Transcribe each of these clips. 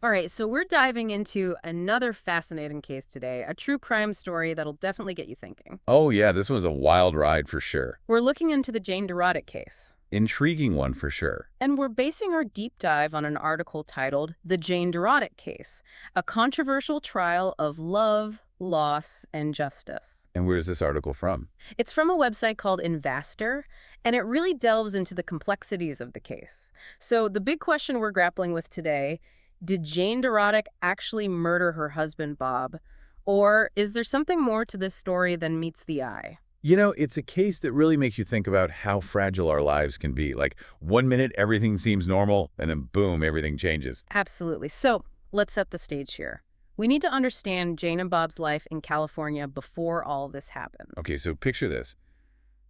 All right, so we're diving into another fascinating case today, a true crime story that'll definitely get you thinking. Oh, yeah, this was a wild ride for sure. We're looking into the Jane Dorotik case, Intriguing one for sure. and we're basing our deep dive on an article titled The Jane Dorotik Case, a controversial trial of love, loss, and justice. And where's this article from? It's from a website called Investor, and it really delves into the complexities of the case. So the big question we're grappling with today, did Jane Dorotik actually murder her husband, Bob? Or is there something more to this story than meets the eye? You know, it's a case that really makes you think about how fragile our lives can be. Like, one minute everything seems normal, and then boom, everything changes. Absolutely. So let's set the stage here. We need to understand Jane and Bob's life in California before all this happened. Okay, so picture this.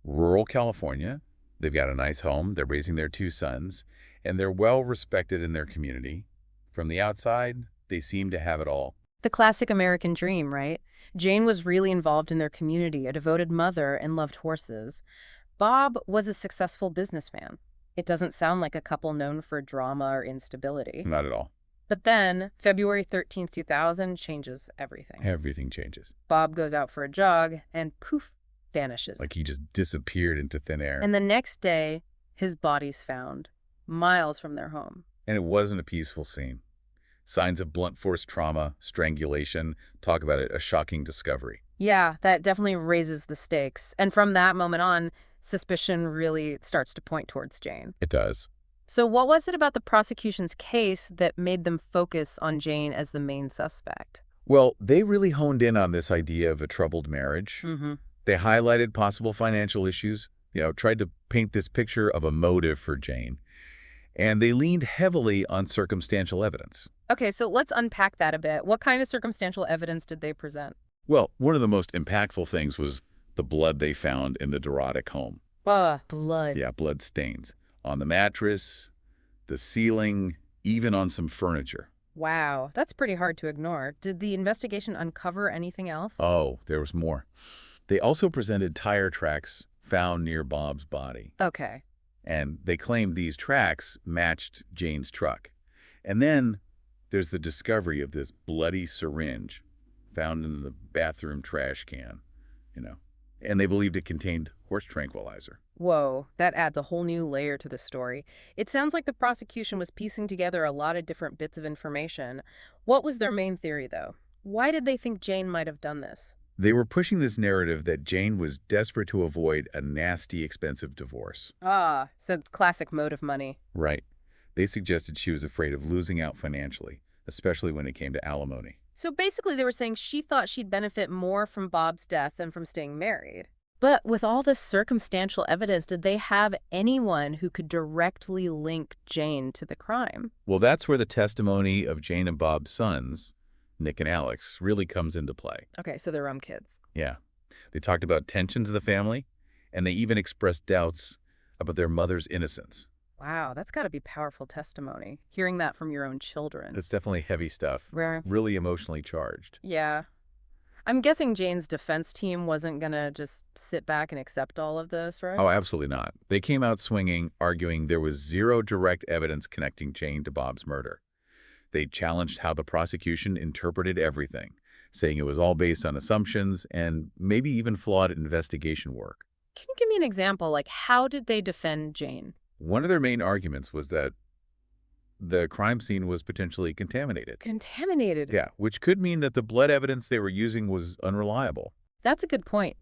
Rural California, they've got a nice home, they're raising their two sons, and they're well respected in their community. From the outside, they seem to have it all. The classic American dream, right? Jane was really involved in their community, a devoted mother, and loved horses. Bob was a successful businessman. It doesn't sound like a couple known for drama or instability. Not at all. But then, February 13th, 2000 changes everything. Everything changes. Bob goes out for a jog and poof, vanishes. Like he just disappeared into thin air. And the next day, his body's found, miles from their home. And it wasn't a peaceful scene. Signs of blunt force trauma, strangulation. Talk about it, a shocking discovery. Yeah, that definitely raises the stakes. And from that moment on, suspicion really starts to point towards Jane. It does. So what was it about the prosecution's case that made them focus on Jane as the main suspect? Well, they really honed in on this idea of a troubled marriage. Mm-hmm. They highlighted possible financial issues, tried to paint this picture of a motive for Jane. And they leaned heavily on circumstantial evidence. Okay, so let's unpack that a bit. What kind of circumstantial evidence did they present? Well, one of the most impactful things was the blood they found in the Dorotik home. Blood. Yeah, blood stains. On the mattress, the ceiling, even on some furniture. Wow, that's pretty hard to ignore. Did the investigation uncover anything else? Oh, there was more. They also presented tire tracks found near Bob's body. Okay. And they claimed these tracks matched Jane's truck. And then there's the discovery of this bloody syringe found in the bathroom trash can. And they believed it contained horse tranquilizer. Whoa, that adds a whole new layer to the story. It sounds like the prosecution was piecing together a lot of different bits of information. What was their main theory, though? Why did they think Jane might have done this? They were pushing this narrative that Jane was desperate to avoid a nasty, expensive divorce. So classic motive money. Right. They suggested she was afraid of losing out financially, especially when it came to alimony. So basically they were saying she thought she'd benefit more from Bob's death than from staying married. But with all this circumstantial evidence, did they have anyone who could directly link Jane to the crime? Well, that's where the testimony of Jane and Bob's sons, Nick and Alex, really comes into play. Okay, so they're kids. Yeah. They talked about tensions in the family, and they even expressed doubts about their mother's innocence. Wow, that's got to be powerful testimony, hearing that from your own children. It's definitely heavy stuff, Rare. really emotionally charged. Yeah. I'm guessing Jane's defense team wasn't going to just sit back and accept all of this, right? Oh, absolutely not. They came out swinging, arguing there was zero direct evidence connecting Jane to Bob's murder. They challenged how the prosecution interpreted everything, saying it was all based on assumptions and maybe even flawed investigation work. Can you give me an example? Like, how did they defend Jane? One of their main arguments was that the crime scene was potentially contaminated. Contaminated? Yeah, which could mean that the blood evidence they were using was unreliable. That's a good point.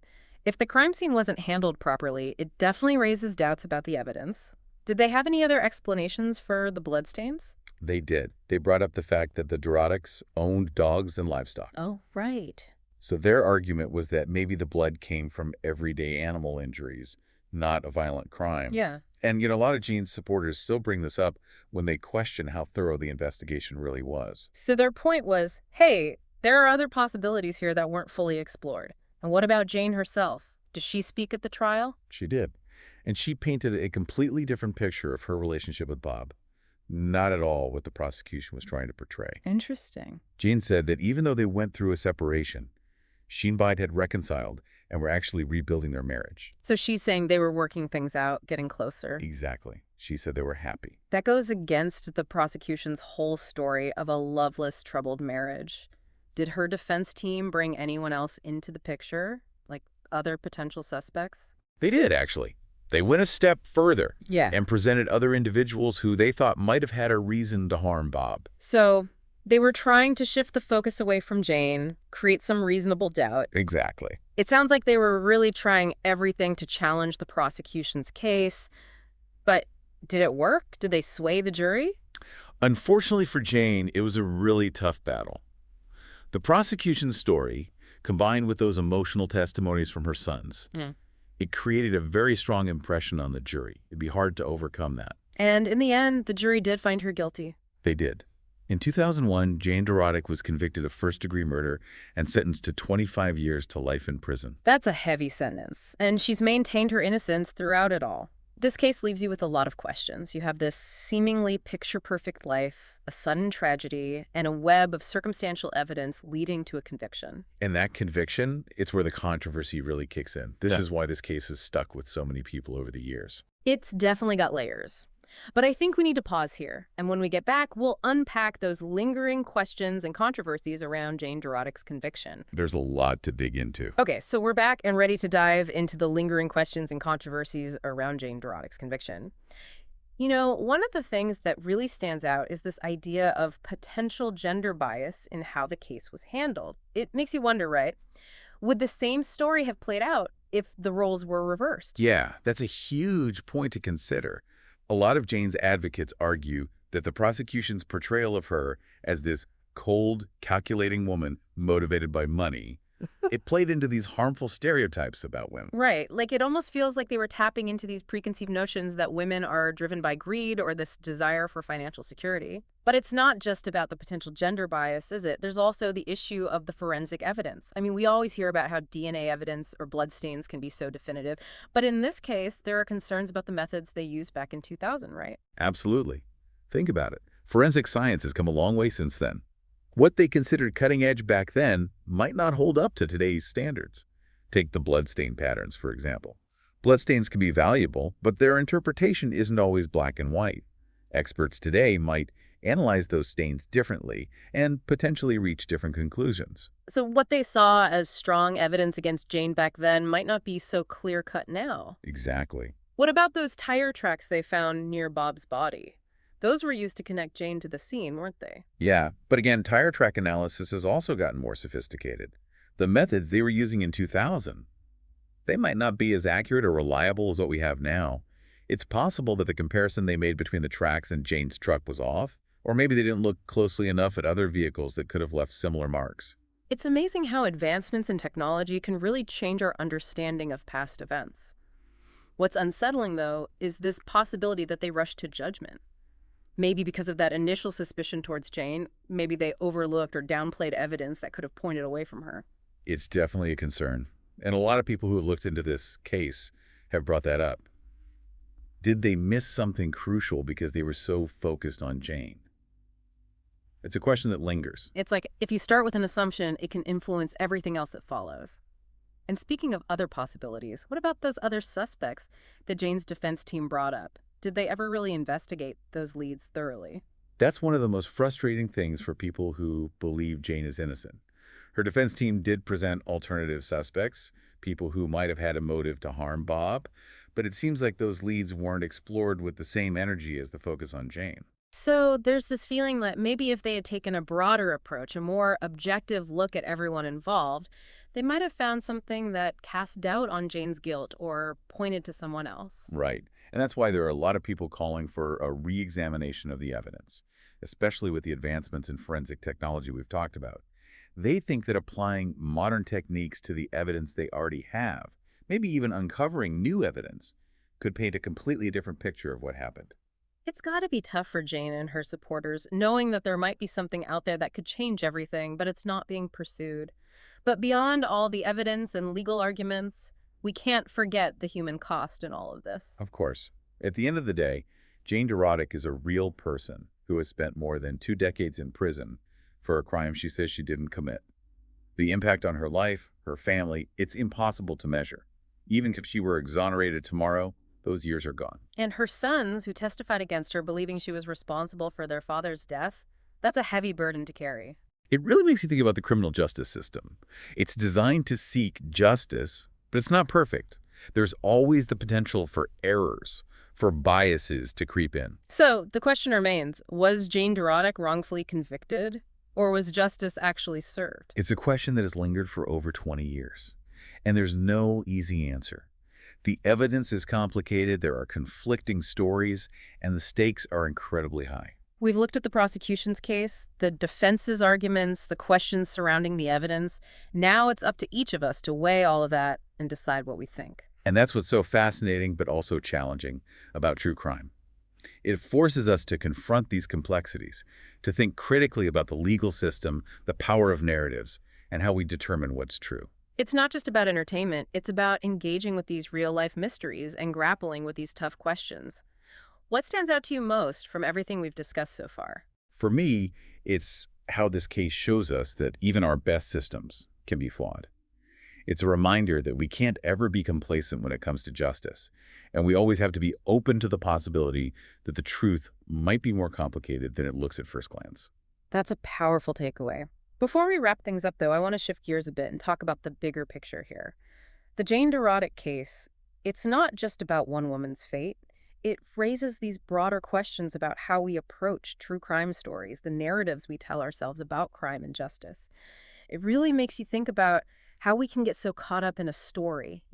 If the crime scene wasn't handled properly, it definitely raises doubts about the evidence. Did they have any other explanations for the bloodstains? They did. They brought up the fact that the Dorotiks owned dogs and livestock. Oh, right. So their argument was that maybe the blood came from everyday animal injuries, not a violent crime. Yeah. And, a lot of Gene's supporters still bring this up when they question how thorough the investigation really was. So their point was, hey, there are other possibilities here that weren't fully explored. And what about Jane herself? Did she speak at the trial? She did. And she painted a completely different picture of her relationship with Bob. Not at all what the prosecution was trying to portray. Interesting. Jane said that even though they went through a separation, she and Bide had reconciled, and were actually rebuilding their marriage. So she's saying they were working things out, getting closer. Exactly. She said they were happy. That goes against the prosecution's whole story of a loveless, troubled marriage. Did her defense team bring anyone else into the picture, like other potential suspects? They did, actually. They went a step further Yeah. and presented other individuals who they thought might have had a reason to harm Bob. So they were trying to shift the focus away from Jane, create some reasonable doubt. Exactly. It sounds like they were really trying everything to challenge the prosecution's case. But did it work? Did they sway the jury? Unfortunately for Jane, it was a really tough battle. The prosecution's story, combined with those emotional testimonies from her sons, it created a very strong impression on the jury. It'd be hard to overcome that. And in the end, the jury did find her guilty. They did. In 2001, Jane Dorotik was convicted of first-degree murder and sentenced to 25 years to life in prison. That's a heavy sentence, and she's maintained her innocence throughout it all. This case leaves you with a lot of questions. You have this seemingly picture-perfect life, a sudden tragedy, and a web of circumstantial evidence leading to a conviction. And that conviction, it's where the controversy really kicks in. This is why this case has stuck with so many people over the years. It's definitely got layers. But I think we need to pause here, and when we get back, we'll unpack those lingering questions and controversies around Jane Dorotik's conviction. There's a lot to dig into. Okay, so we're back and ready to dive into the lingering questions and controversies around Jane Dorotik's conviction. You know, one of the things that really stands out is this idea of potential gender bias in how the case was handled. It makes you wonder, right? Would the same story have played out if the roles were reversed? Yeah, that's a huge point to consider. A lot of Jane's advocates argue that the prosecution's portrayal of her as this cold, calculating woman motivated by money, it played into these harmful stereotypes about women. Right. Like it almost feels like they were tapping into these preconceived notions that women are driven by greed or this desire for financial security. But it's not just about the potential gender bias, is it? There's also the issue of the forensic evidence. I mean, we always hear about how DNA evidence or bloodstains can be so definitive. But in this case, there are concerns about the methods they used back in 2000, right? Absolutely. Think about it. Forensic science has come a long way since then. What they considered cutting edge back then might not hold up to today's standards. Take the bloodstain patterns, for example. Bloodstains can be valuable, but their interpretation isn't always black and white. Experts today might analyze those stains differently and potentially reach different conclusions. So what they saw as strong evidence against Jane back then might not be so clear-cut now. Exactly. What about those tire tracks they found near Bob's body? Those were used to connect Jane to the scene, weren't they? Yeah, but again, tire track analysis has also gotten more sophisticated. The methods they were using in 2000, they might not be as accurate or reliable as what we have now. It's possible that the comparison they made between the tracks and Jane's truck was off, or maybe they didn't look closely enough at other vehicles that could have left similar marks. It's amazing how advancements in technology can really change our understanding of past events. What's unsettling, though, is this possibility that they rushed to judgment. Maybe because of that initial suspicion towards Jane, maybe they overlooked or downplayed evidence that could have pointed away from her. It's definitely a concern. And a lot of people who have looked into this case have brought that up. Did they miss something crucial because they were so focused on Jane? It's a question that lingers. It's like if you start with an assumption, it can influence everything else that follows. And speaking of other possibilities, what about those other suspects that Jane's defense team brought up? Did they ever really investigate those leads thoroughly? That's one of the most frustrating things for people who believe Jane is innocent. Her defense team did present alternative suspects, people who might have had a motive to harm Bob, but it seems like those leads weren't explored with the same energy as the focus on Jane. So there's this feeling that maybe if they had taken a broader approach, a more objective look at everyone involved, they might have found something that cast doubt on Jane's guilt or pointed to someone else. Right. And that's why there are a lot of people calling for a re-examination of the evidence, especially with the advancements in forensic technology we've talked about. They think that applying modern techniques to the evidence they already have, maybe even uncovering new evidence, could paint a completely different picture of what happened. It's got to be tough for Jane and her supporters, knowing that there might be something out there that could change everything, but it's not being pursued. But beyond all the evidence and legal arguments, we can't forget the human cost in all of this. Of course. At the end of the day, Jane Dorotik is a real person who has spent more than 2 decades in prison for a crime she says she didn't commit. The impact on her life, her family, it's impossible to measure. Even if she were exonerated tomorrow, those years are gone. And her sons, who testified against her, believing she was responsible for their father's death, that's a heavy burden to carry. It really makes you think about the criminal justice system. It's designed to seek justice, but it's not perfect. There's always the potential for errors, for biases to creep in. So the question remains, was Jane Dorotik wrongfully convicted, or was justice actually served? It's a question that has lingered for over 20 years, and there's no easy answer. The evidence is complicated, there are conflicting stories, and the stakes are incredibly high. We've looked at the prosecution's case, the defense's arguments, the questions surrounding the evidence. Now it's up to each of us to weigh all of that and decide what we think. And that's what's so fascinating but also challenging about true crime. It forces us to confront these complexities, to think critically about the legal system, the power of narratives, and how we determine what's true. It's not just about entertainment, it's about engaging with these real-life mysteries and grappling with these tough questions. What stands out to you most from everything we've discussed so far? For me, it's how this case shows us that even our best systems can be flawed. It's a reminder that we can't ever be complacent when it comes to justice, and we always have to be open to the possibility that the truth might be more complicated than it looks at first glance. That's a powerful takeaway. Before we wrap things up, though, I want to shift gears a bit and talk about the bigger picture here. The Jane Dorotik case, it's not just about one woman's fate. It raises these broader questions about how we approach true crime stories, the narratives we tell ourselves about crime and justice. It really makes you think about how we can get so caught up in a story,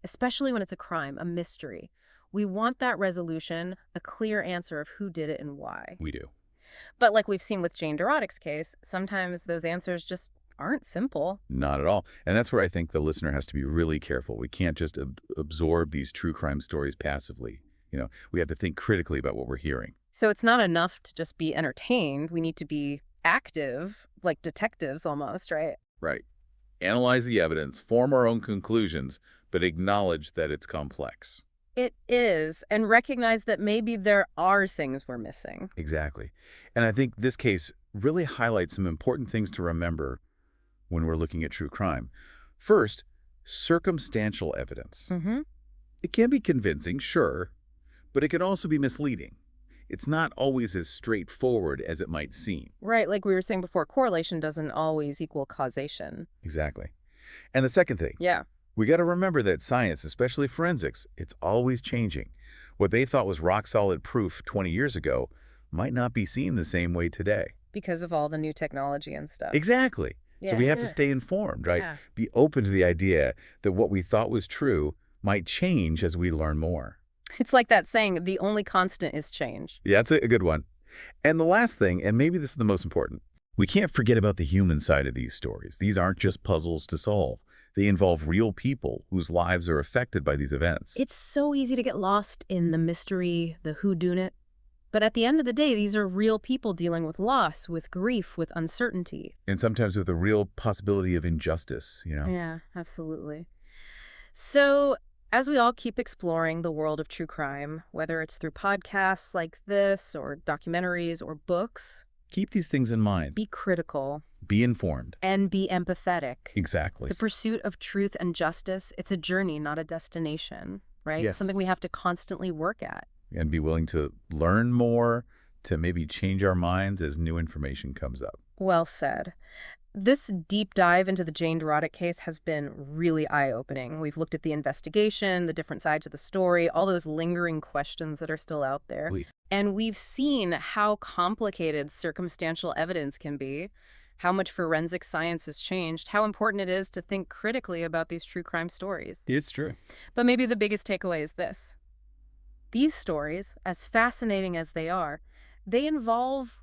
especially when it's a crime, a mystery. We want that resolution, a clear answer of who did it and why. We do. But like we've seen with Jane Dorotik's case, sometimes those answers just aren't simple. Not at all. And that's where I think the listener has to be really careful. We can't just absorb these true crime stories passively. We have to think critically about what we're hearing. So it's not enough to just be entertained. We need to be active, like detectives almost, right? Right. Analyze the evidence, form our own conclusions, but acknowledge that it's complex. It is, and recognize that maybe there are things we're missing. Exactly. And I think this case really highlights some important things to remember when we're looking at true crime. First, circumstantial evidence. It can be convincing, sure, but it can also be misleading. It's not always as straightforward as it might seem. Right, like we were saying before, correlation doesn't always equal causation. Exactly. And the second thing, Yeah. we got to remember that science, especially forensics, it's always changing. What they thought was rock-solid proof 20 years ago might not be seen the same way today. Because of all the new technology and stuff. Exactly. So Yeah. we have to stay informed, right? Yeah. Be open to the idea that what we thought was true might change as we learn more. It's like that saying, the only constant is change. Yeah, that's a good one. And the last thing, and maybe this is the most important, we can't forget about the human side of these stories. These aren't just puzzles to solve. They involve real people whose lives are affected by these events. It's so easy to get lost in the mystery, the whodunit. But at the end of the day, these are real people dealing with loss, with grief, with uncertainty. And sometimes with the real possibility of injustice, Yeah, absolutely. So as we all keep exploring the world of true crime, whether it's through podcasts like this or documentaries or books, Keep these things in mind. be critical Be informed. and be empathetic. Exactly. The pursuit of truth and justice, it's a journey, not a destination, right? Yes. Something we have to constantly work at. And be willing to learn more, to maybe change our minds as new information comes up. Well said. This deep dive into the Jane Dorotik case has been really eye-opening. We've looked at the investigation, the different sides of the story, all those lingering questions that are still out there. Oui. And we've seen how complicated circumstantial evidence can be, how much forensic science has changed, how important it is to think critically about these true crime stories. It's true. But maybe the biggest takeaway is this. These stories, as fascinating as they are, they involve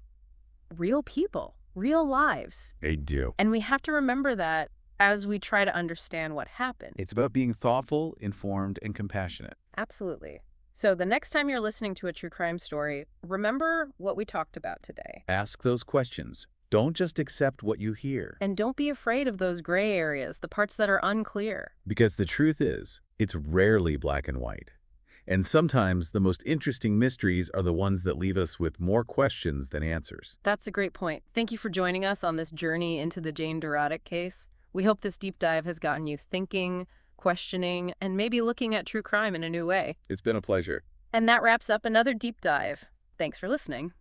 real people, real lives. They do. And we have to remember that as we try to understand what happened. It's about being thoughtful, informed, and compassionate. Absolutely. So the next time you're listening to a true crime story, remember what we talked about today. Ask those questions. Don't just accept what you hear. And don't be afraid of those gray areas, the parts that are unclear. Because the truth is, it's rarely black and white. And sometimes the most interesting mysteries are the ones that leave us with more questions than answers. That's a great point. Thank you for joining us on this journey into the Jane Dorotik case. We hope this deep dive has gotten you thinking, questioning, and maybe looking at true crime in a new way. It's been a pleasure. And that wraps up another deep dive. Thanks for listening.